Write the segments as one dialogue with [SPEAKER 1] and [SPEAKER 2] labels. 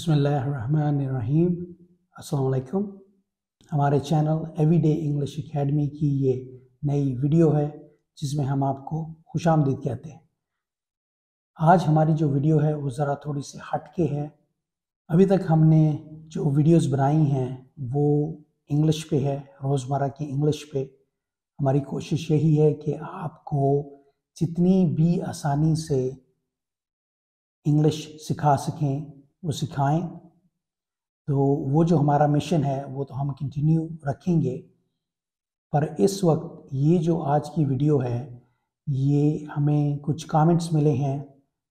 [SPEAKER 1] बिस्मिल्लाहिर्रहमानिर्रहीम। अस्सलाम वालेकुम। हमारे चैनल एवरीडे इंग्लिश एकेडमी की ये नई वीडियो है जिसमें हम आपको खुशामदीद कहते हैं। आज हमारी जो वीडियो है वो ज़रा थोड़ी सी हटके है। अभी तक हमने जो वीडियोस बनाई हैं वो इंग्लिश पे है, रोज़मर्रा की इंग्लिश पे। हमारी कोशिश यही है कि आपको जितनी भी आसानी से इंग्लिश सिखा सकें वो सिखाएं। तो वो जो हमारा मिशन है वो तो हम कंटिन्यू रखेंगे, पर इस वक्त ये जो आज की वीडियो है ये हमें कुछ कमेंट्स मिले हैं।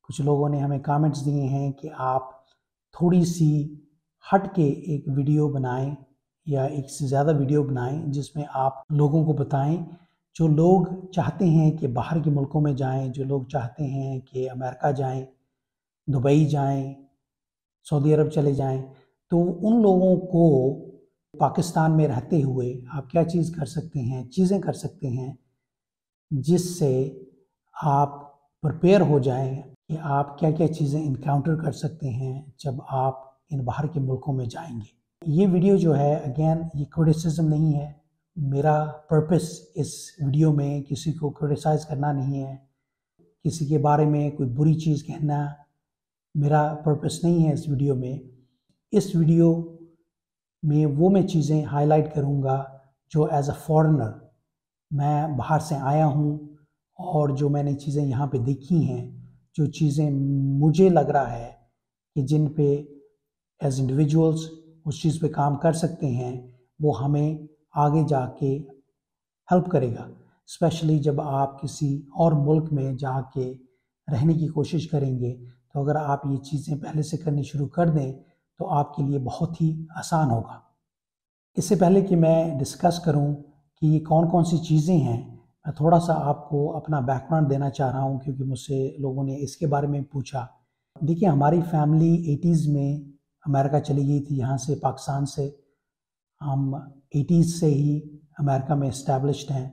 [SPEAKER 1] कुछ लोगों ने हमें कमेंट्स दिए हैं कि आप थोड़ी सी हट के एक वीडियो बनाएं या एक से ज़्यादा वीडियो बनाएं जिसमें आप लोगों को बताएं। जो लोग चाहते हैं कि बाहर के मुल्कों में जाएं, जो लोग चाहते हैं कि अमेरिका जाएं, दुबई जाएं, सऊदी अरब चले जाएं, तो उन लोगों को पाकिस्तान में रहते हुए आप क्या चीज़ें कर सकते हैं जिससे आप प्रिपेयर हो जाएं कि आप क्या क्या चीज़ें इनकाउंटर कर सकते हैं जब आप इन बाहर के मुल्कों में जाएंगे। ये वीडियो जो है अगेन ये क्रिटिसिज्म नहीं है। मेरा पर्पस इस वीडियो में किसी को क्रिटिसाइज़ करना नहीं है, किसी के बारे में कोई बुरी चीज़ कहना मेरा पर्पस नहीं है। इस वीडियो में वो मैं चीज़ें हाईलाइट करूँगा जो एज अ फॉरेनर मैं बाहर से आया हूँ और जो मैंने चीज़ें यहाँ पे देखी हैं, जो चीज़ें मुझे लग रहा है कि जिन पे एज इंडिविजुअल्स उस चीज़ पे काम कर सकते हैं, वो हमें आगे जाके हेल्प करेगा। स्पेशली जब आप किसी और मुल्क में जाके रहने की कोशिश करेंगे, तो अगर आप ये चीज़ें पहले से करनी शुरू कर दें तो आपके लिए बहुत ही आसान होगा। इससे पहले कि मैं डिस्कस करूं कि ये कौन कौन सी चीज़ें हैं, मैं थोड़ा सा आपको अपना बैकग्राउंड देना चाह रहा हूं क्योंकि मुझसे लोगों ने इसके बारे में पूछा। देखिए, हमारी फैमिली 80s में अमेरिका चली गई थी। यहाँ से पाकिस्तान से हम 80s से ही अमेरिका में इस्टेब्लिश्ड हैं।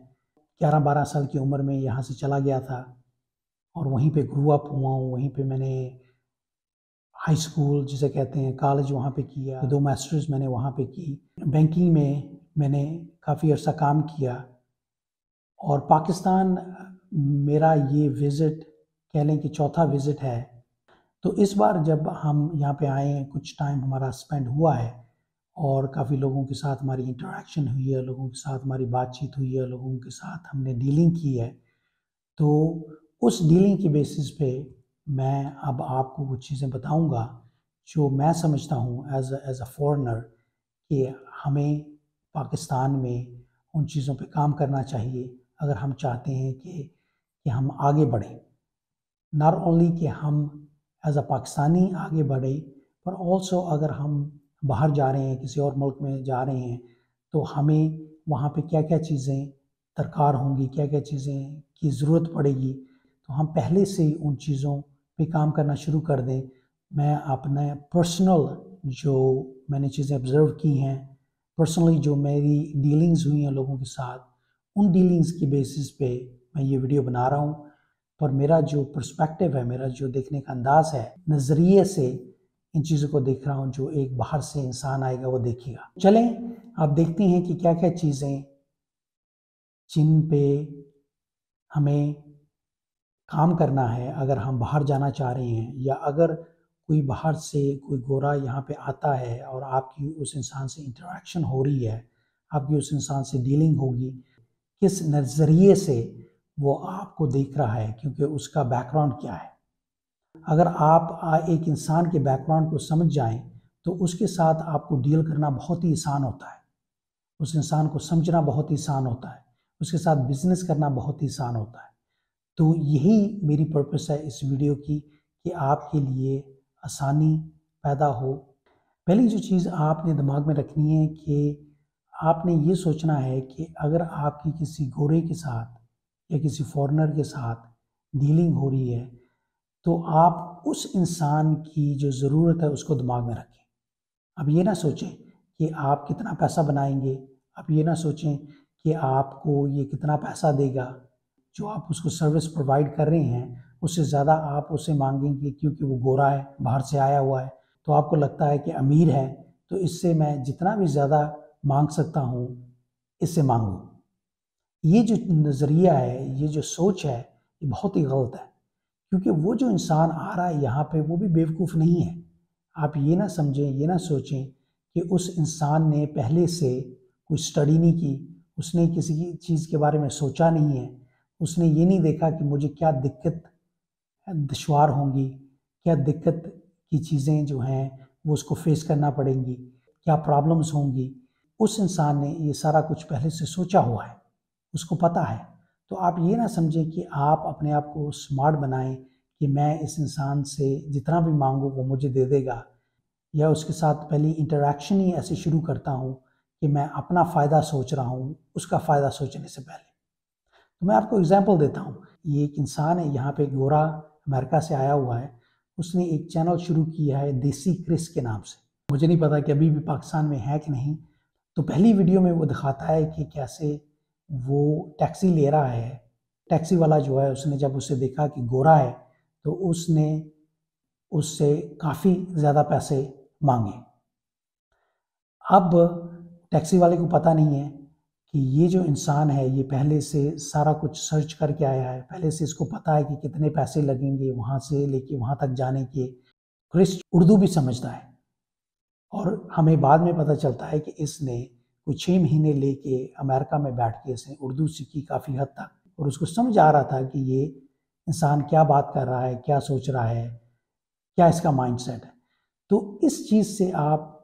[SPEAKER 1] 11-12 साल की उम्र में यहाँ से चला गया था और वहीं पे ग्रो अप हुआ हूँ। वहीं पे मैंने हाई स्कूल जिसे कहते हैं, कॉलेज वहाँ पे किया, 2 मास्टर्स मैंने वहाँ पे की। बैंकिंग में मैंने काफ़ी अर्सा काम किया और पाकिस्तान मेरा ये विज़िट कह लें कि चौथा विज़िट है। तो इस बार जब हम यहाँ पे आए हैं, कुछ टाइम हमारा स्पेंड हुआ है और काफ़ी लोगों के साथ हमारी इंटरेक्शन हुई है, लोगों के साथ हमारी बातचीत हुई है, लोगों के साथ हमने डीलिंग की है। तो उस डीलिंग की बेसिस पे मैं अब आपको कुछ चीज़ें बताऊंगा जो मैं समझता हूँ एज अ फॉरेनर कि हमें पाकिस्तान में उन चीज़ों पे काम करना चाहिए अगर हम चाहते हैं कि हम आगे बढ़ें। नॉट ओनली कि हम एज अ पाकिस्तानी आगे बढ़ें, पर ऑल्सो अगर हम बाहर जा रहे हैं, किसी और मुल्क में जा रहे हैं, तो हमें वहाँ पे क्या क्या चीज़ें दरकार होंगी, क्या क्या चीज़ें की ज़रूरत पड़ेगी, तो हम पहले से ही उन चीज़ों पे काम करना शुरू कर दें। मैं अपने पर्सनल जो मैंने चीज़ें ऑब्ज़र्व की हैं, पर्सनली जो मेरी डीलिंग्स हुई हैं लोगों के साथ, उन डीलिंग्स की बेसिस पे मैं ये वीडियो बना रहा हूँ। पर मेरा जो पर्सपेक्टिव है, मेरा जो देखने का अंदाज़ है, नज़रिए से इन चीज़ों को देख रहा हूँ जो एक बाहर से इंसान आएगा वो देखेगा। चलें आप देखते हैं कि क्या क्या चीज़ें जिन पे हमें काम करना है अगर हम बाहर जाना चाह रहे हैं, या अगर कोई बाहर से कोई गोरा यहाँ पे आता है और आपकी उस इंसान से इंटरेक्शन हो रही है, आपकी उस इंसान से डीलिंग होगी, किस नज़रिए से वो आपको देख रहा है, क्योंकि उसका बैकग्राउंड क्या है। अगर आप एक इंसान के बैकग्राउंड को समझ जाएं तो उसके साथ आपको डील करना बहुत ही आसान होता है, उस इंसान को समझना बहुत ही आसान होता है, उसके साथ बिजनेस करना बहुत ही आसान होता है। तो यही मेरी पर्पस है इस वीडियो की कि आपके लिए आसानी पैदा हो। पहली जो चीज़ आपने दिमाग में रखनी है कि आपने ये सोचना है कि अगर आपकी किसी गोरे के साथ या किसी फॉरेनर के साथ डीलिंग हो रही है तो आप उस इंसान की जो ज़रूरत है उसको दिमाग में रखें। अब ये ना सोचें कि आप कितना पैसा बनाएंगे, आप ये ना सोचें कि आपको ये कितना पैसा देगा। जो आप उसको सर्विस प्रोवाइड कर रहे हैं उससे ज़्यादा आप उससे मांगेंगे क्योंकि वो गोरा है, बाहर से आया हुआ है, तो आपको लगता है कि अमीर है तो इससे मैं जितना भी ज़्यादा मांग सकता हूँ इससे मांगूँ। ये जो नज़रिया है, ये जो सोच है, ये बहुत ही गलत है, क्योंकि वो जो इंसान आ रहा है यहाँ पे वो भी बेवकूफ़ नहीं है। आप ये ना समझें, ये ना सोचें कि उस इंसान ने पहले से कोई स्टडी नहीं की, उसने किसी की चीज़ के बारे में सोचा नहीं है, उसने ये नहीं देखा कि मुझे क्या दिक्कत दुश्वार होंगी, क्या दिक्कत की चीज़ें जो हैं वो उसको फेस करना पड़ेंगी, क्या प्रॉब्लम्स होंगी। उस इंसान ने ये सारा कुछ पहले से सोचा हुआ है, उसको पता है। तो आप ये ना समझें कि आप अपने आप को स्मार्ट बनाएं कि मैं इस इंसान से जितना भी मांगूँ वो मुझे दे देगा, या उसके साथ पहली इंटरैक्शन ही ऐसे शुरू करता हूँ कि मैं अपना फ़ायदा सोच रहा हूँ उसका फ़ायदा सोचने से पहले। तो मैं आपको एग्जांपल देता हूँ। ये एक इंसान है यहाँ पे, गोरा, अमेरिका से आया हुआ है। उसने एक चैनल शुरू किया है देसी क्रिस के नाम से। मुझे नहीं पता कि अभी भी पाकिस्तान में है कि नहीं। तो पहली वीडियो में वो दिखाता है कि कैसे वो टैक्सी ले रहा है। टैक्सी वाला जो है उसने जब उसे देखा कि गोरा है तो उसने उससे काफ़ी ज़्यादा पैसे मांगे। अब टैक्सी वाले को पता नहीं है कि ये जो इंसान है ये पहले से सारा कुछ सर्च करके आया है, पहले से इसको पता है कि कितने पैसे लगेंगे वहाँ से लेके वहाँ तक जाने के। क्रिस उर्दू भी समझता है और हमें बाद में पता चलता है कि इसने कोई 6 महीने लेके अमेरिका में बैठ के इसने उर्दू सीखी काफ़ी हद तक, और उसको समझ आ रहा था कि ये इंसान क्या बात कर रहा है, क्या सोच रहा है, क्या इसका माइंडसेट है। तो इस चीज़ से आप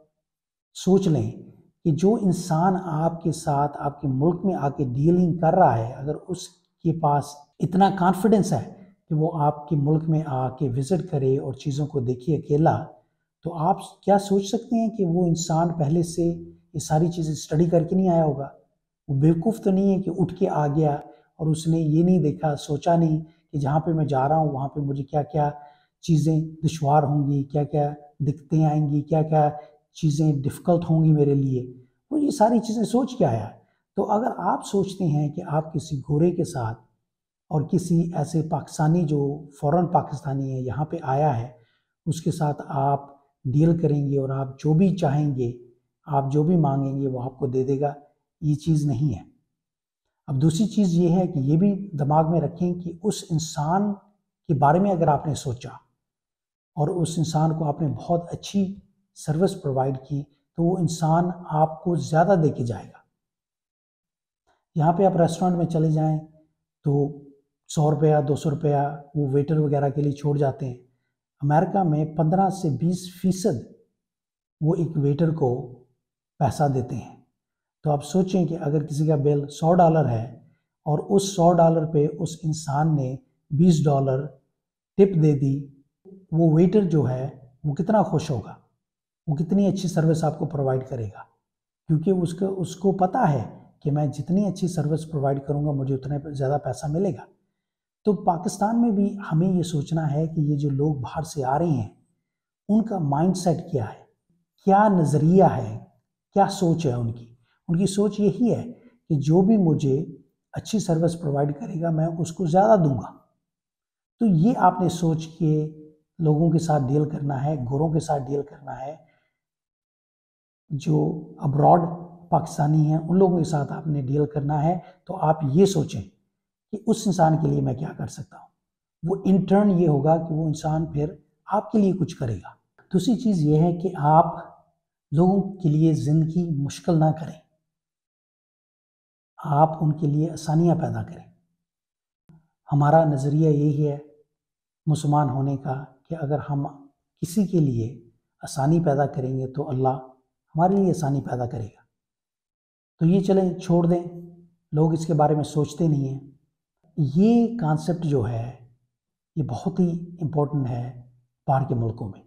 [SPEAKER 1] सोच लें कि जो इंसान आपके साथ आपके मुल्क में आके डीलिंग कर रहा है, अगर उसके पास इतना कॉन्फिडेंस है कि वो आपके मुल्क में आके विज़िट करे और चीज़ों को देखे अकेला, तो आप क्या सोच सकते हैं कि वो इंसान पहले से ये सारी चीज़ें स्टडी करके नहीं आया होगा। वो बेवकूफ़ तो नहीं है कि उठ के आ गया और उसने ये नहीं देखा, सोचा नहीं कि जहाँ पे मैं जा रहा हूँ वहाँ पे मुझे क्या क्या चीज़ें दुश्वार होंगी, क्या क्या दिक्कतें आएंगी, क्या क्या चीज़ें डिफ़िकल्ट होंगी मेरे लिए। वो ये सारी चीज़ें सोच के आया है। तो अगर आप सोचते हैं कि आप किसी गोरे के साथ और किसी ऐसे पाकिस्तानी जो फ़ॉरेन पाकिस्तानी है यहाँ पे आया है, उसके साथ आप डील करेंगे और आप जो भी चाहेंगे, आप जो भी मांगेंगे वो आपको दे देगा, ये चीज़ नहीं है। अब दूसरी चीज़ ये है कि ये भी दिमाग में रखें कि उस इंसान के बारे में अगर आपने सोचा और उस इंसान को आपने बहुत अच्छी सर्विस प्रोवाइड की, तो वो इंसान आपको ज़्यादा दे के जाएगा। यहाँ पे आप रेस्टोरेंट में चले जाएं तो 100 रुपया 200 रुपया वो वेटर वगैरह के लिए छोड़ जाते हैं। अमेरिका में 15 से 20% वो एक वेटर को पैसा देते हैं। तो आप सोचें कि अगर किसी का बिल $100 है और उस $100 पे उस इंसान ने $20 टिप दे दी, वो वेटर जो है वो कितना खुश होगा, वो कितनी अच्छी सर्विस आपको प्रोवाइड करेगा, क्योंकि उसको पता है कि मैं जितनी अच्छी सर्विस प्रोवाइड करूंगा मुझे उतना ज़्यादा पैसा मिलेगा। तो पाकिस्तान में भी हमें ये सोचना है कि ये जो लोग बाहर से आ रहे हैं उनका माइंडसेट क्या है, क्या नज़रिया है, क्या सोच है उनकी। उनकी सोच यही है कि जो भी मुझे अच्छी सर्विस प्रोवाइड करेगा मैं उसको ज़्यादा दूंगा। तो ये आपने सोच के लोगों के साथ डील करना है, गोरों के साथ डील करना है, जो अब्रॉड पाकिस्तानी हैं उन लोगों के साथ आपने डील करना है। तो आप ये सोचें कि उस इंसान के लिए मैं क्या कर सकता हूँ। वो इंटर्न ये होगा कि वो इंसान फिर आपके लिए कुछ करेगा। दूसरी चीज़ ये है कि आप लोगों के लिए ज़िंदगी मुश्किल ना करें, आप उनके लिए आसानियाँ पैदा करें। हमारा नज़रिया यही है मुसलमान होने का कि अगर हम किसी के लिए आसानी पैदा करेंगे तो अल्लाह हमारे लिए आसानी पैदा करेगा। तो ये चलें छोड़ दें, लोग इसके बारे में सोचते नहीं हैं। ये कॉन्सेप्ट जो है ये बहुत ही इम्पोर्टेंट है बाहर के मुल्कों में,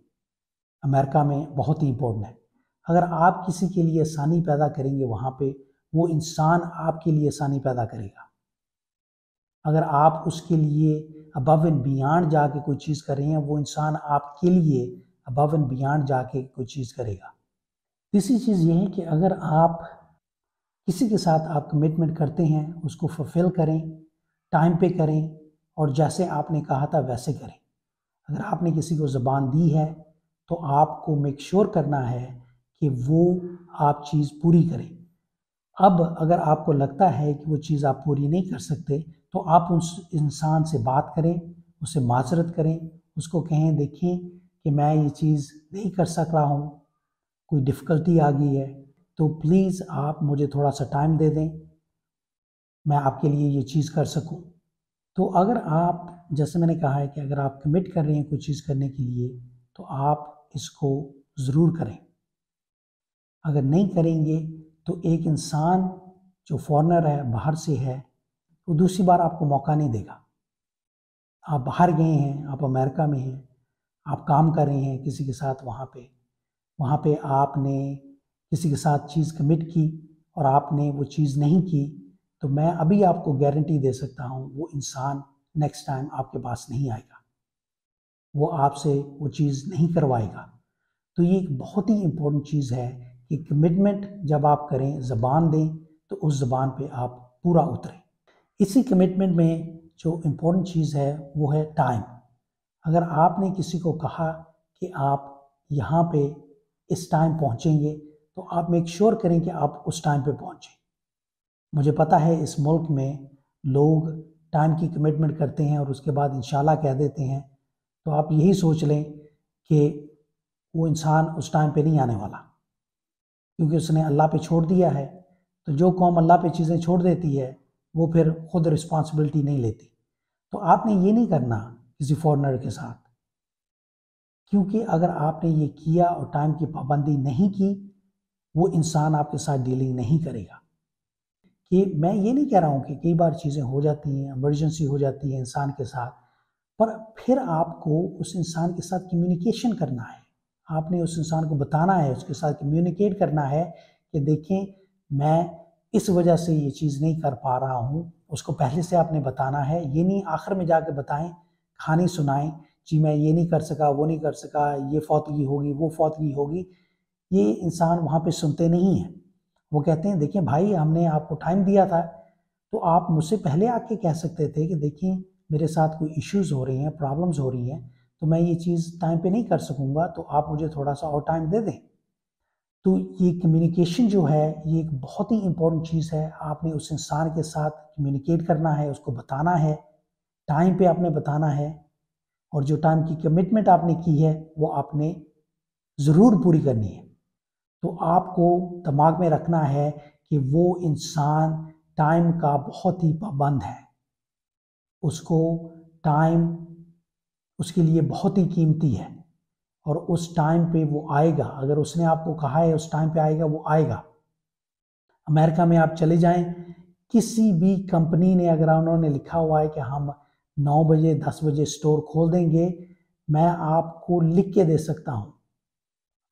[SPEAKER 1] अमेरिका में बहुत ही इम्पोर्टेंट है। अगर आप किसी के लिए आसानी पैदा करेंगे वहाँ पे वो इंसान आपके लिए आसानी पैदा करेगा। अगर आप उसके लिए अबव एंड बियॉन्ड जाके कोई चीज़ कर रहे हैं वो इंसान आपके लिए अबव एंड बियॉन्ड जाके कोई चीज़ करेगा। तीसरी चीज़ ये है कि अगर आप किसी के साथ आप कमिटमेंट करते हैं उसको फुलफिल करें, टाइम पे करें और जैसे आपने कहा था वैसे करें। अगर आपने किसी को ज़बान दी है तो आपको मेक श्योर करना है कि वो आप चीज़ पूरी करें। अब अगर आपको लगता है कि वो चीज़ आप पूरी नहीं कर सकते तो आप उस इंसान से बात करें, उससे माजरत करें, उसको कहें देखें कि मैं ये चीज़ नहीं कर सक रहा हूँ, कोई डिफ़िकल्टी आ गई है, तो प्लीज़ आप मुझे थोड़ा सा टाइम दे दें, मैं आपके लिए ये चीज़ कर सकूँ। तो अगर आप, जैसे मैंने कहा है कि अगर आप कमिट कर रहे हैं कोई चीज़ करने के लिए तो आप इसको ज़रूर करें। अगर नहीं करेंगे तो एक इंसान जो फॉरेनर है, बाहर से है, वो दूसरी बार आपको मौका नहीं देगा। आप बाहर गए हैं, आप अमेरिका में हैं, आप काम कर रहे हैं किसी के साथ वहाँ पे आपने किसी के साथ चीज़ कमिट की और आपने वो चीज़ नहीं की, तो मैं अभी आपको गारंटी दे सकता हूँ वो इंसान नेक्स्ट टाइम आपके पास नहीं आएगा, वो आपसे वो चीज़ नहीं करवाएगा। तो ये एक बहुत ही इम्पोर्टेंट चीज़ है कि कमिटमेंट जब आप करें, ज़बान दें, तो उस ज़बान पे आप पूरा उतरें। इसी कमिटमेंट में जो इम्पोर्टेंट चीज़ है वो है टाइम। अगर आपने किसी को कहा कि आप यहाँ पे इस टाइम पहुँचेंगे तो आप मेक श्योर करें कि आप उस टाइम पे पहुँचें। मुझे पता है इस मुल्क में लोग टाइम की कमिटमेंट करते हैं और उसके बाद इंशाल्लाह कह देते हैं, तो आप यही सोच लें कि वो इंसान उस टाइम पे नहीं आने वाला, क्योंकि उसने अल्लाह पे छोड़ दिया है। तो जो कौम अल्लाह पे चीज़ें छोड़ देती है वो फिर खुद रिस्पॉन्सिबिलिटी नहीं लेती। तो आपने ये नहीं करना किसी फॉरेनर के साथ, क्योंकि अगर आपने ये किया और टाइम की पाबंदी नहीं की, वो इंसान आपके साथ डीलिंग नहीं करेगा। कि मैं ये नहीं कह रहा हूँ कि कई बार चीज़ें हो जाती हैं, इमरजेंसी हो जाती है इंसान के साथ, पर फिर आपको उस इंसान के साथ कम्युनिकेशन करना है। आपने उस इंसान को बताना है, उसके साथ कम्युनिकेट करना है कि देखें मैं इस वजह से ये चीज़ नहीं कर पा रहा हूँ। उसको पहले से आपने बताना है, ये नहीं आखिर में जाके बताएं, कहानी सुनाएं, जी मैं ये नहीं कर सका, वो नहीं कर सका, ये फौतगी होगी, वो फौतगी होगी। ये इंसान वहाँ पे सुनते नहीं हैं। वो कहते हैं देखिए भाई, हमने आपको टाइम दिया था, तो आप मुझसे पहले आके कह सकते थे कि देखिए मेरे साथ कोई इश्यूज़ हो रही हैं, प्रॉब्लम्स हो रही हैं, तो मैं ये चीज़ टाइम पे नहीं कर सकूँगा, तो आप मुझे थोड़ा सा और टाइम दे दें। तो ये कम्युनिकेशन जो है ये एक बहुत ही इम्पोर्टेंट चीज़ है। आपने उस इंसान के साथ कम्युनिकेट करना है, उसको बताना है, टाइम पे आपने बताना है, और जो टाइम की कमिटमेंट आपने की है वो आपने ज़रूर पूरी करनी है। तो आपको दिमाग में रखना है कि वो इंसान टाइम का बहुत ही पाबंद है। उसको टाइम उसके लिए बहुत ही कीमती है और उस टाइम पे वो आएगा। अगर उसने आपको कहा है उस टाइम पे आएगा, वो आएगा। अमेरिका में आप चले जाएं, किसी भी कंपनी ने अगर उन्होंने लिखा हुआ है कि हम 9 बजे 10 बजे स्टोर खोल देंगे, मैं आपको लिख के दे सकता हूँ।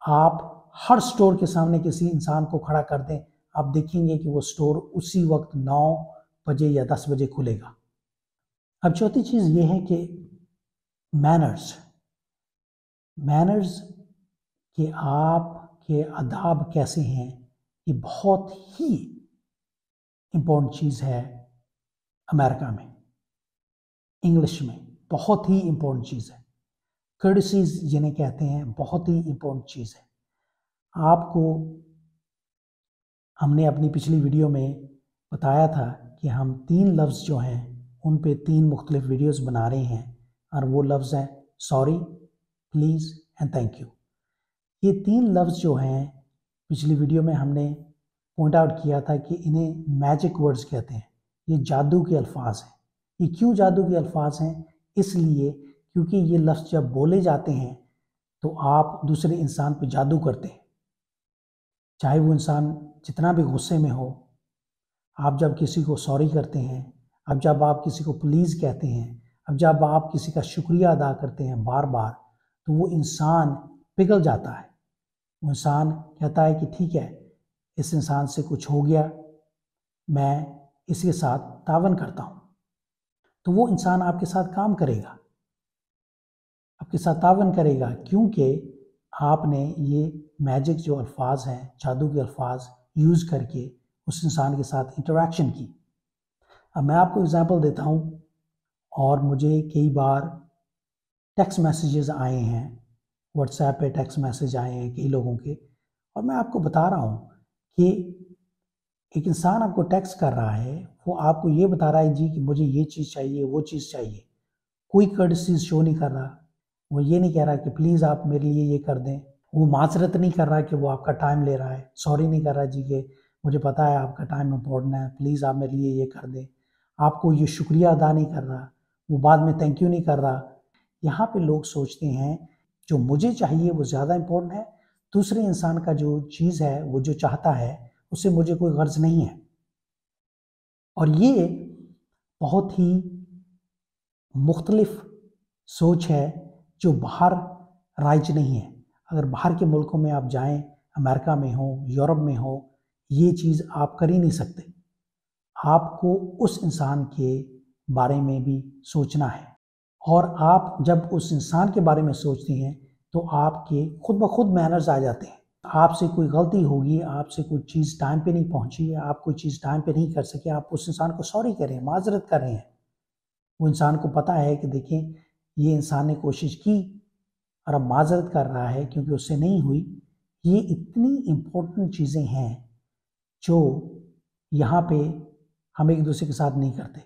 [SPEAKER 1] आप हर स्टोर के सामने किसी इंसान को खड़ा कर दें, आप देखेंगे कि वो स्टोर उसी वक्त 9 बजे या 10 बजे खुलेगा। अब चौथी चीज़ ये है कि मैनर्स मैनर्स कि आपके आदाब कैसे हैं, ये बहुत ही इम्पोर्टेंट चीज़ है। अमेरिका में इंग्लिश में बहुत ही इम्पोर्टेंट चीज़ है। कर्टसीज जिन्हें कहते हैं, बहुत ही इम्पोर्टेंट चीज़ है। आपको हमने अपनी पिछली वीडियो में बताया था कि हम 3 लफ्ज़ जो हैं उन पे 3 मुख्तलिफ वीडियोस बना रहे हैं, और वो लफ्ज़ हैं sorry, please and thank you. ये 3 लफ्ज़ जो हैं पिछली वीडियो में हमने पॉइंट आउट किया था कि इन्हें मैजिक वर्ड्स कहते हैं। ये जादू के अल्फाज हैं। ये क्यों जादू के अल्फाज हैं? इसलिए क्योंकि ये लफ्ज़ जब बोले जाते हैं तो आप दूसरे इंसान पे जादू करते हैं। चाहे वो इंसान जितना भी गुस्से में हो, आप जब किसी को सॉरी करते हैं, अब जब आप किसी को प्लीज़ कहते हैं, अब जब आप किसी का शुक्रिया अदा करते हैं बार बार, तो वो इंसान पिघल जाता है। वो इंसान कहता है कि ठीक है, इस इंसान से कुछ हो गया, मैं इसके साथ तावन करता हूँ। तो वो इंसान आपके साथ काम करेगा, आपके साथ तावन करेगा, क्योंकि आपने ये मैजिक जो अल्फाज हैं, जादू के अल्फाज यूज़ करके उस इंसान के साथ इंटरेक्शन की। अब मैं आपको एग्जांपल देता हूँ, और मुझे कई बार टेक्स्ट मैसेजेस आए हैं व्हाट्सएप पे टेक्स्ट मैसेज आए हैं कई लोगों के, और मैं आपको बता रहा हूँ कि एक इंसान आपको टेक्स्ट कर रहा है, वो आपको ये बता रहा है जी कि मुझे ये चीज़ चाहिए, वो चीज़ चाहिए, कोई कर्टसी शो नहीं कर रहा। वो ये नहीं कह रहा कि प्लीज़ आप मेरे लिए ये कर दें, वो माजरत नहीं कर रहा कि वो आपका टाइम ले रहा है, सॉरी नहीं कर रहा जी कि मुझे पता है आपका टाइम इम्पोर्टेंट है, प्लीज़ आप मेरे लिए ये कर दें, आपको ये शुक्रिया अदा नहीं कर रहा, वो बाद में थैंक यू नहीं कर रहा। यहाँ पे लोग सोचते हैं जो मुझे चाहिए वो ज़्यादा इम्पोर्टेंट है, दूसरे इंसान का जो चीज़ है, वो जो चाहता है, उससे मुझे कोई गर्ज नहीं है। और ये बहुत ही मुख्तलिफ सोच है जो बाहर राइज नहीं है। अगर बाहर के मुल्कों में आप जाएं, अमेरिका में हो, यूरोप में हो, ये चीज़ आप कर ही नहीं सकते। आपको उस इंसान के बारे में भी सोचना है, और आप जब उस इंसान के बारे में सोचते हैं तो आपके खुद ब खुद मैनर्स आ जाते हैं। आपसे कोई गलती होगी, आपसे कोई चीज़ टाइम पे नहीं पहुंची, आप कोई चीज़ टाइम पे नहीं कर सके, आप उस इंसान को सॉरी करें, माजरत कर रहे हैं। वो इंसान को पता है कि देखें ये इंसान ने कोशिश की और अब माजरत कर रहा है क्योंकि उससे नहीं हुई। ये इतनी इम्पोर्टेंट चीज़ें हैं जो यहाँ पे हम एक दूसरे के साथ नहीं करते।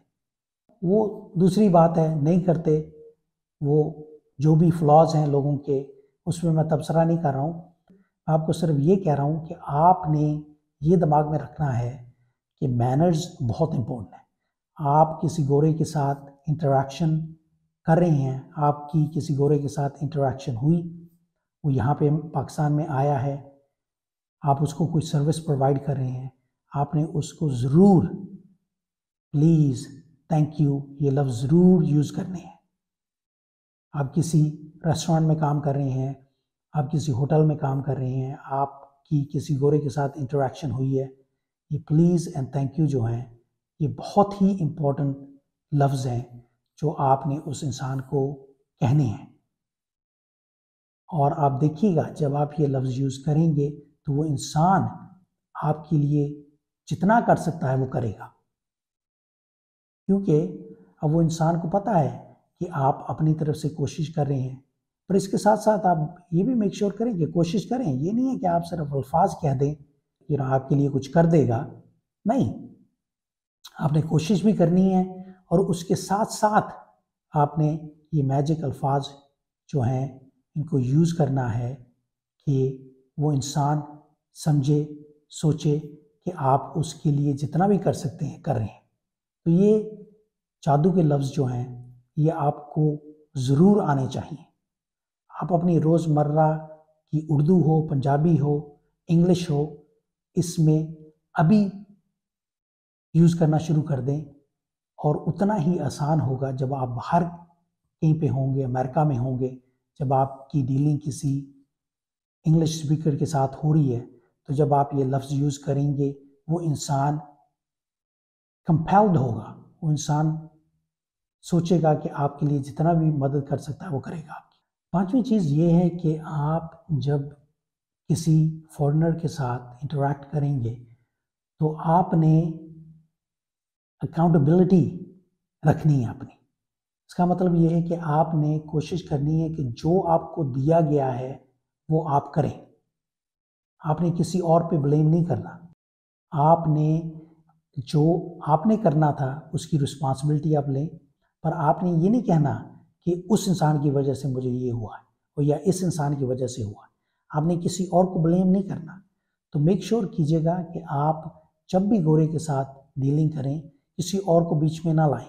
[SPEAKER 1] वो दूसरी बात है, नहीं करते, वो जो भी फ्लॉज हैं लोगों के, उसमें मैं तबसरा नहीं कर रहा हूँ। आपको सिर्फ ये कह रहा हूँ कि आपने ये दिमाग में रखना है कि मैनर्स बहुत इम्पोर्टेंट है। आप किसी गोरे के साथ इंटरेक्शन कर रहे हैं, आपकी किसी गोरे के साथ इंटरेक्शन हुई, वो यहाँ पे पाकिस्तान में आया है, आप उसको कोई सर्विस प्रोवाइड कर रहे हैं, आपने उसको ज़रूर प्लीज़, थैंक यू, ये लफ्ज़ ज़रूर यूज़ करने हैं। आप किसी रेस्टोरेंट में काम कर रहे हैं, आप किसी होटल में काम कर रहे हैं, आपकी किसी गोरे के साथ इंटरेक्शन हुई है, ये प्लीज़ एंड थैंक यू जो हैं, ये बहुत ही इम्पोर्टेंट लफ्ज़ हैं जो आपने उस इंसान को कहने हैं। और आप देखिएगा जब आप ये लफ्ज़ यूज़ करेंगे तो वो इंसान आपके लिए जितना कर सकता है वो करेगा, क्योंकि अब वो इंसान को पता है कि आप अपनी तरफ से कोशिश कर रहे हैं। पर इसके साथ साथ आप ये भी मेक श्योर करें कि कोशिश करें। ये नहीं है कि आप सिर्फ अल्फाज कह दें कि आपके लिए कुछ कर देगा, नहीं, आपने कोशिश भी करनी है और उसके साथ साथ आपने ये मैजिक अल्फाज जो हैं इनको यूज़ करना है कि वो इंसान समझे, सोचे कि आप उसके लिए जितना भी कर सकते हैं कर रहे हैं। तो ये जादू के लफ्ज़ जो हैं ये आपको ज़रूर आने चाहिए। आप अपनी रोज़मर्रा की उर्दू हो, पंजाबी हो, इंग्लिश हो, इसमें अभी यूज़ करना शुरू कर दें और उतना ही आसान होगा जब आप बाहर कहीं पे होंगे, अमेरिका में होंगे, जब आपकी डीलिंग किसी इंग्लिश स्पीकर के साथ हो रही है, तो जब आप ये लफ्ज़ यूज़ करेंगे वो इंसान कंपेल्ड होगा, वो इंसान सोचेगा कि आपके लिए जितना भी मदद कर सकता है वो करेगा आपकी। पांचवी चीज़ ये है कि आप जब किसी फॉरेनर के साथ इंटरेक्ट करेंगे तो आपने अकाउंटेबिलिटी रखनी है अपनी। इसका मतलब ये है कि आपने कोशिश करनी है कि जो आपको दिया गया है वो आप करें। आपने किसी और पे ब्लेम नहीं करना। आपने जो आपने करना था उसकी रिस्पॉन्सिबिलिटी आप लें, पर आपने ये नहीं कहना कि उस इंसान की वजह से मुझे ये हुआ है और या इस इंसान की वजह से हुआ है। आपने किसी और को ब्लेम नहीं करना। तो मेक श्योर कीजिएगा कि आप जब भी गोरे के साथ डीलिंग करें किसी और को बीच में ना लाएं।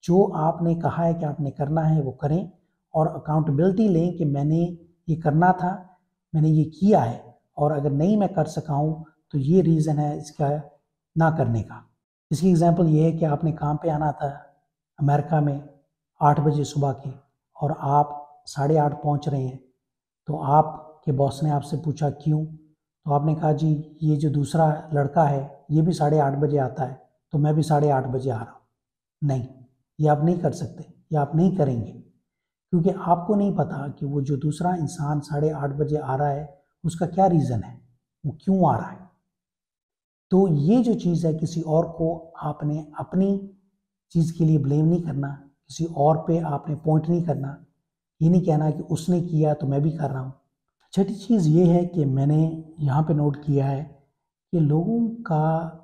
[SPEAKER 1] जो आपने कहा है कि आपने करना है वो करें और अकाउंटेबिलिटी लें कि मैंने ये करना था, मैंने ये किया है, और अगर नहीं मैं कर सका हूँ तो ये रीज़न है इसका ना करने का। इसकी एग्जांपल ये है कि आपने काम पे आना था अमेरिका में 8 बजे सुबह के और आप 8:30 पहुँच रहे हैं, तो आपके बॉस ने आपसे पूछा क्यों, तो आपने कहा जी ये जो दूसरा लड़का है ये भी 8:30 बजे आता है तो मैं भी 8:30 बजे आ रहा हूँ। नहीं, ये आप नहीं कर सकते, ये आप नहीं करेंगे, क्योंकि आपको नहीं पता कि वो जो दूसरा इंसान 8:30 बजे आ रहा है उसका क्या रीज़न है, वो क्यों आ रहा है। तो ये जो चीज़ है किसी और को आपने अपनी चीज़ के लिए ब्लेम नहीं करना, किसी और पे आपने पॉइंट नहीं करना, ये नहीं कहना कि उसने किया तो मैं भी कर रहा हूँ। छठी चीज़ ये है कि मैंने यहाँ पे नोट किया है कि लोगों का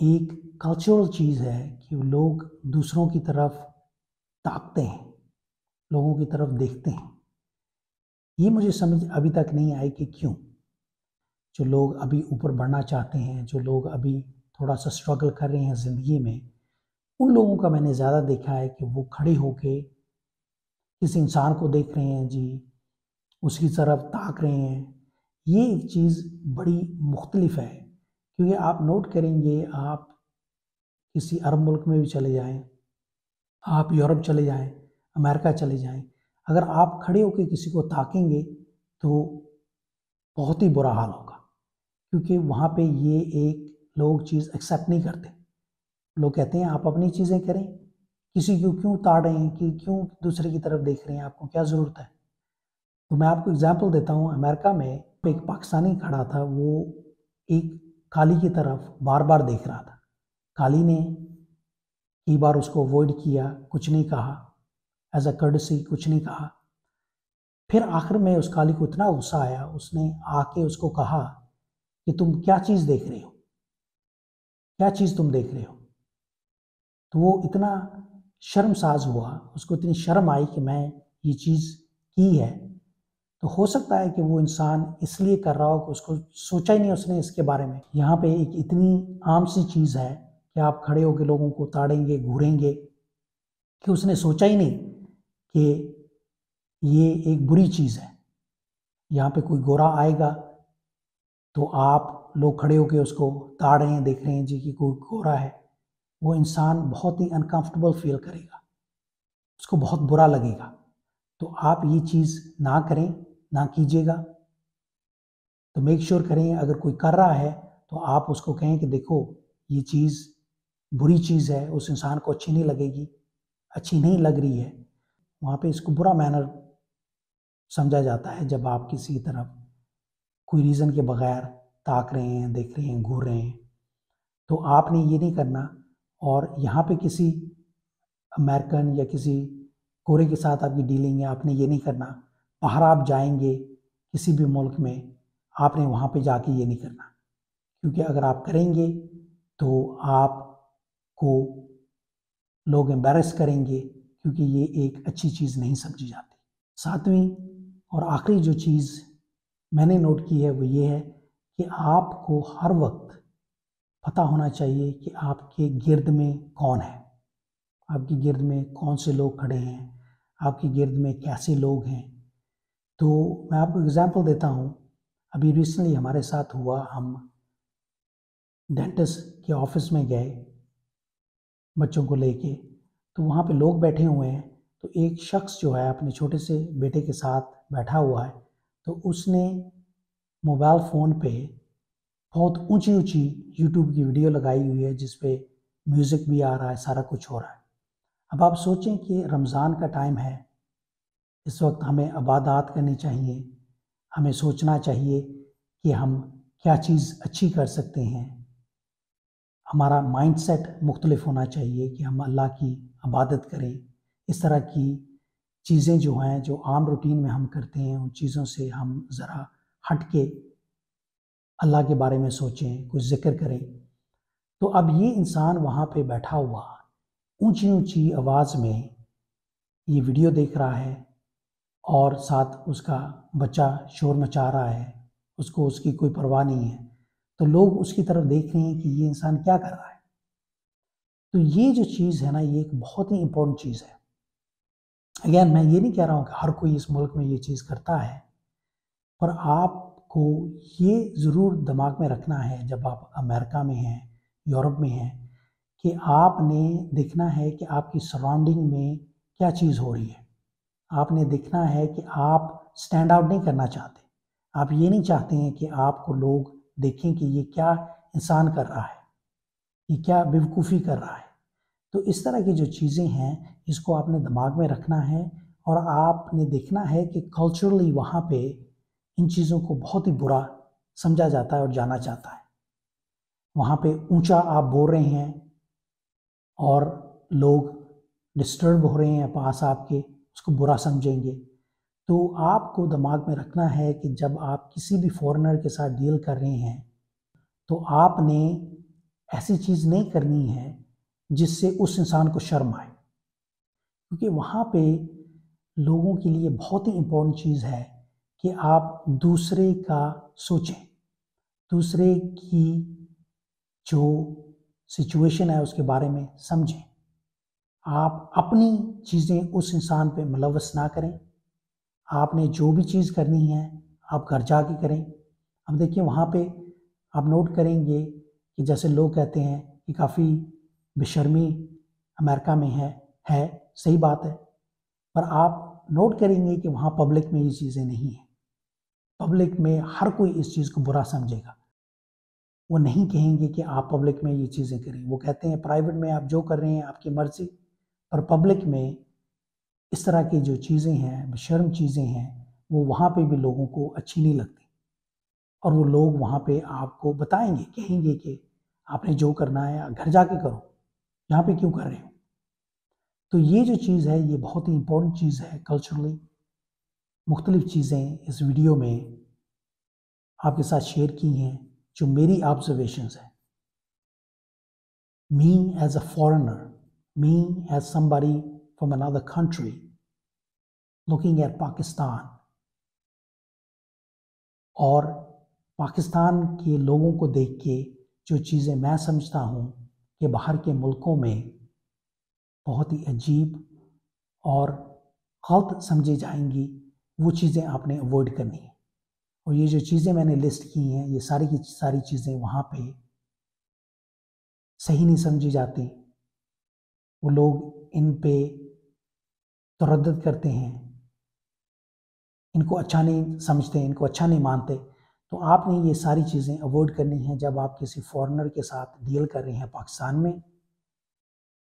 [SPEAKER 1] एक कल्चरल चीज़ है कि लोग दूसरों की तरफ ताकते हैं, लोगों की तरफ देखते हैं। ये मुझे समझ अभी तक नहीं आई कि क्यों। जो लोग अभी ऊपर बढ़ना चाहते हैं, जो लोग अभी थोड़ा सा स्ट्रगल कर रहे हैं ज़िंदगी में, उन लोगों का मैंने ज़्यादा देखा है कि वो खड़े होके किसी इंसान को देख रहे हैं जी, उसकी तरफ ताक रहे हैं। ये एक चीज़ बड़ी मुख्तलिफ है, क्योंकि आप नोट करेंगे, आप किसी अरब मुल्क में भी चले जाएं, आप यूरोप चले जाएं, अमेरिका चले जाएं, अगर आप खड़े होकर किसी को ताकेंगे तो बहुत ही बुरा हाल होगा, क्योंकि वहाँ पे ये एक लोग चीज़ एक्सेप्ट नहीं करते। लोग कहते हैं आप अपनी चीज़ें करें, किसी को क्यों ताड़ रहे हैं, कि क्यों दूसरे की तरफ देख रहे हैं, आपको क्या ज़रूरत है। तो मैं आपको एग्जांपल देता हूँ। अमेरिका में एक पाकिस्तानी खड़ा था, वो एक काली की तरफ बार बार देख रहा था। काली ने कई बार उसको अवॉइड किया, कुछ नहीं कहा, एज अ कर्टसी कुछ नहीं कहा। फिर आखिर में उस काली को इतना गुस्सा आया, उसने आके उसको कहा कि तुम क्या चीज़ देख रहे हो, क्या चीज़ तुम देख रहे हो। तो वो इतना शर्मसाज हुआ, उसको इतनी शर्म आई कि मैं ये चीज़ की है। तो हो सकता है कि वो इंसान इसलिए कर रहा हो कि उसको सोचा ही नहीं उसने इसके बारे में। यहाँ पे एक इतनी आम सी चीज़ है कि आप खड़े होकर लोगों को ताड़ेंगे, घूरेंगे, कि उसने सोचा ही नहीं कि ये एक बुरी चीज़ है। यहाँ पे कोई गोरा आएगा तो आप लोग खड़े होकर उसको ताड़ रहे हैं, देख रहे हैं जी कि कोई गोरा है, वो इंसान बहुत ही अनकंफर्टेबल फील करेगा, उसको बहुत बुरा लगेगा। तो आप ये चीज़ ना करें, ना कीजिएगा। तो मेक श्योर करें, अगर कोई कर रहा है तो आप उसको कहें कि देखो ये चीज़ बुरी चीज़ है, उस इंसान को अच्छी नहीं लगेगी, अच्छी नहीं लग रही है। वहाँ पे इसको बुरा मैनर समझा जाता है जब आप किसी की तरफ कोई रीज़न के बगैर ताक रहे हैं, देख रहे हैं, घूर रहे हैं। तो आपने ये नहीं करना। और यहाँ पे किसी अमेरिकन या किसी गोरे के साथ आपकी डीलिंग है, आपने ये नहीं करना। बाहर आप जाएंगे किसी भी मुल्क में, आपने वहाँ पे जाके ये नहीं करना, क्योंकि अगर आप करेंगे तो आपको लोग एम्बैरेस करेंगे, क्योंकि ये एक अच्छी चीज़ नहीं समझी जाती। सातवीं और आखिरी जो चीज़ मैंने नोट की है वो ये है कि आपको हर वक्त पता होना चाहिए कि आपके गिर्द में कौन है, आपकी गिर्द में कौन से लोग खड़े हैं, आपकी गिर्द में कैसे लोग हैं। तो मैं आपको एग्जांपल देता हूँ। अभी रिसेंटली हमारे साथ हुआ, हम डेंटिस्ट के ऑफिस में गए बच्चों को लेके, तो वहाँ पे लोग बैठे हुए हैं। तो एक शख्स जो है अपने छोटे से बेटे के साथ बैठा हुआ है, तो उसने मोबाइल फ़ोन पे बहुत ऊंची ऊंची यूट्यूब की वीडियो लगाई हुई है, जिस पे म्यूज़िक भी आ रहा है, सारा कुछ हो रहा है। अब आप सोचें कि रमज़ान का टाइम है, इस वक्त हमें इबादत करनी चाहिए, हमें सोचना चाहिए कि हम क्या चीज़ अच्छी कर सकते हैं। हमारा माइंडसेट मुख्तलिफ होना चाहिए कि हम अल्लाह की इबादत करें। इस तरह की चीज़ें जो हैं, जो आम रूटीन में हम करते हैं, उन चीज़ों से हम ज़रा हट के अल्लाह के बारे में सोचें, कुछ ज़िक्र करें। तो अब ये इंसान वहाँ पे बैठा हुआ ऊंची ऊंची आवाज़ में ये वीडियो देख रहा है, और साथ उसका बच्चा शोर मचा रहा है, उसको उसकी कोई परवाह नहीं है। तो लोग उसकी तरफ देख रहे हैं कि ये इंसान क्या कर रहा है। तो ये जो चीज़ है ना, ये एक बहुत ही इम्पोर्टेंट चीज़ है। अगेन मैं ये नहीं कह रहा हूँ कि हर कोई इस मुल्क में ये चीज़ करता है, पर आपको ये ज़रूर दिमाग में रखना है जब आप अमेरिका में हैं, यूरोप में हैं, कि आपने देखना है कि आपकी सराउंडिंग में क्या चीज़ हो रही है। आपने देखना है कि आप स्टैंड आउट नहीं करना चाहते। आप ये नहीं चाहते हैं कि आपको लोग देखें कि ये क्या इंसान कर रहा है, ये क्या बेवकूफ़ी कर रहा है। तो इस तरह की जो चीज़ें हैं, इसको आपने दिमाग में रखना है, और आपने देखना है कि कल्चरली वहाँ पे इन चीज़ों को बहुत ही बुरा समझा जाता है और जाना चाहता है। वहाँ पे ऊंचा आप बोल रहे हैं और लोग डिस्टर्ब हो रहे हैं पास आपके, उसको बुरा समझेंगे। तो आपको दिमाग में रखना है कि जब आप किसी भी फॉरेनर के साथ डील कर रहे हैं तो आपने ऐसी चीज़ नहीं करनी है जिससे उस इंसान को शर्म आए, क्योंकि वहाँ पे लोगों के लिए बहुत ही इम्पोर्टेंट चीज़ है कि आप दूसरे का सोचें, दूसरे की जो सिचुएशन है उसके बारे में समझें। आप अपनी चीज़ें उस इंसान पे मुलव्वस ना करें। आपने जो भी चीज़ करनी है आप घर जाके करें। अब देखिए वहाँ पे आप नोट करेंगे कि जैसे लोग कहते हैं कि काफ़ी बेशर्मी अमेरिका में है, सही बात है, पर आप नोट करेंगे कि वहाँ पब्लिक में ये चीज़ें नहीं हैं। पब्लिक में हर कोई इस चीज़ को बुरा समझेगा। वो नहीं कहेंगे कि आप पब्लिक में ये चीज़ें करें। वो कहते हैं प्राइवेट में आप जो कर रहे हैं आपकी मर्ज़ी, पर पब्लिक में इस तरह की जो चीज़ें हैं, बेशर्म चीज़ें हैं, वो वहाँ पे भी लोगों को अच्छी नहीं लगती और वो लोग वहाँ पे आपको बताएंगे, कहेंगे कि आपने जो करना है घर जाके करो, यहाँ पे क्यों कर रहे हो। तो ये जो चीज़ है ये बहुत ही इम्पोर्टेंट चीज़ है कल्चरली। मुख्तलिफ चीज़ें इस वीडियो में आपके साथ शेयर की हैं जो मेरी ऑब्जर्वेशंस हैं। Me as a foreigner, me as somebody from another country looking at Pakistan, और पाकिस्तान के लोगों को देख के जो चीज़ें मैं समझता हूँ कि बाहर के मुल्कों में बहुत ही अजीब और गलत समझी जाएंगी, वो चीज़ें आपने अवॉइड करनी है। और ये जो चीज़ें मैंने लिस्ट की हैं ये सारी की सारी चीज़ें वहाँ पे सही नहीं समझी जाती। वो लोग इन पे तरद्दुद करते हैं, इनको अच्छा नहीं समझते, इनको अच्छा नहीं मानते। तो आपने ये सारी चीज़ें अवॉइड करनी है जब आप किसी फॉरेनर के साथ डील कर रहे हैं पाकिस्तान में,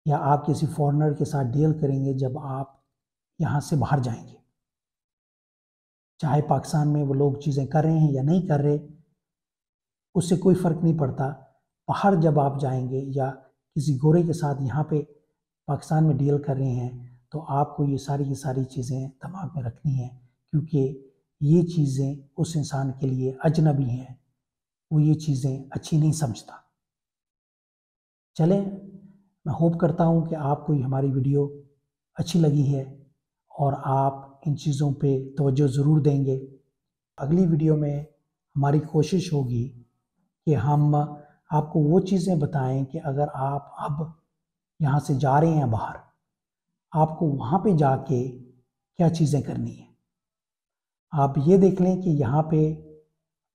[SPEAKER 1] या आप किसी फॉरेनर के साथ डील करेंगे जब आप यहाँ से बाहर जाएंगे। चाहे पाकिस्तान में वो लोग चीज़ें कर रहे हैं या नहीं कर रहे, उससे कोई फ़र्क नहीं पड़ता। बाहर जब आप जाएंगे या किसी गोरे के साथ यहाँ पे पाकिस्तान में डील कर रहे हैं तो आपको ये सारी की सारी चीज़ें दिमाग में रखनी है, क्योंकि ये चीज़ें उस इंसान के लिए अजनबी हैं, वो ये चीज़ें अच्छी नहीं समझता। चलें, मैं होप करता हूँ कि आपको ये हमारी वीडियो अच्छी लगी है और आप इन चीज़ों पे तवज्जो ज़रूर देंगे। अगली वीडियो में हमारी कोशिश होगी कि हम आपको वो चीज़ें बताएं कि अगर आप अब यहाँ से जा रहे हैं बाहर, आपको वहाँ पे जाके क्या चीज़ें करनी है। आप ये देख लें कि यहाँ पे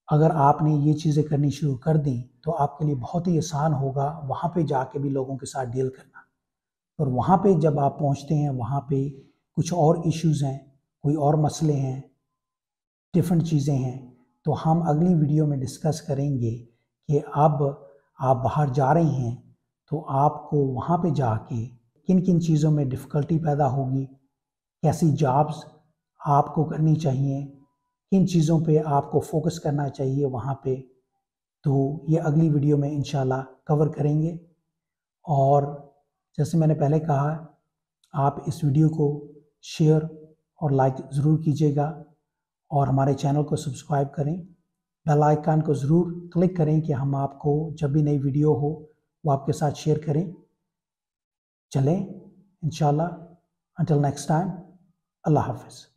[SPEAKER 1] अगर आपने ये चीज़ें करनी शुरू कर दी तो आपके लिए बहुत ही आसान होगा वहाँ पे जाके भी लोगों के साथ डील करना। और वहाँ पे जब आप पहुँचते हैं वहाँ पे कुछ और इश्यूज़ हैं, कोई और मसले हैं, डिफरेंट चीज़ें हैं, तो हम अगली वीडियो में डिस्कस करेंगे कि अब आप बाहर जा रहे हैं तो आपको वहाँ पे जाके किन किन चीज़ों में डिफ़िकल्टी पैदा होगी, कैसी जॉब्स आपको करनी चाहिए, किन चीज़ों पे आपको फोकस करना चाहिए वहाँ पे। तो ये अगली वीडियो में इंशाल्लाह कवर करेंगे। और जैसे मैंने पहले कहा, आप इस वीडियो को शेयर और लाइक ज़रूर कीजिएगा और हमारे चैनल को सब्सक्राइब करें। बेल आइकन को ज़रूर क्लिक करें कि हम आपको जब भी नई वीडियो हो वो आपके साथ शेयर करें। चलें इंशाल्लाह, अंटिल नेक्स्ट टाइम, अल्लाह हाफ़िज़।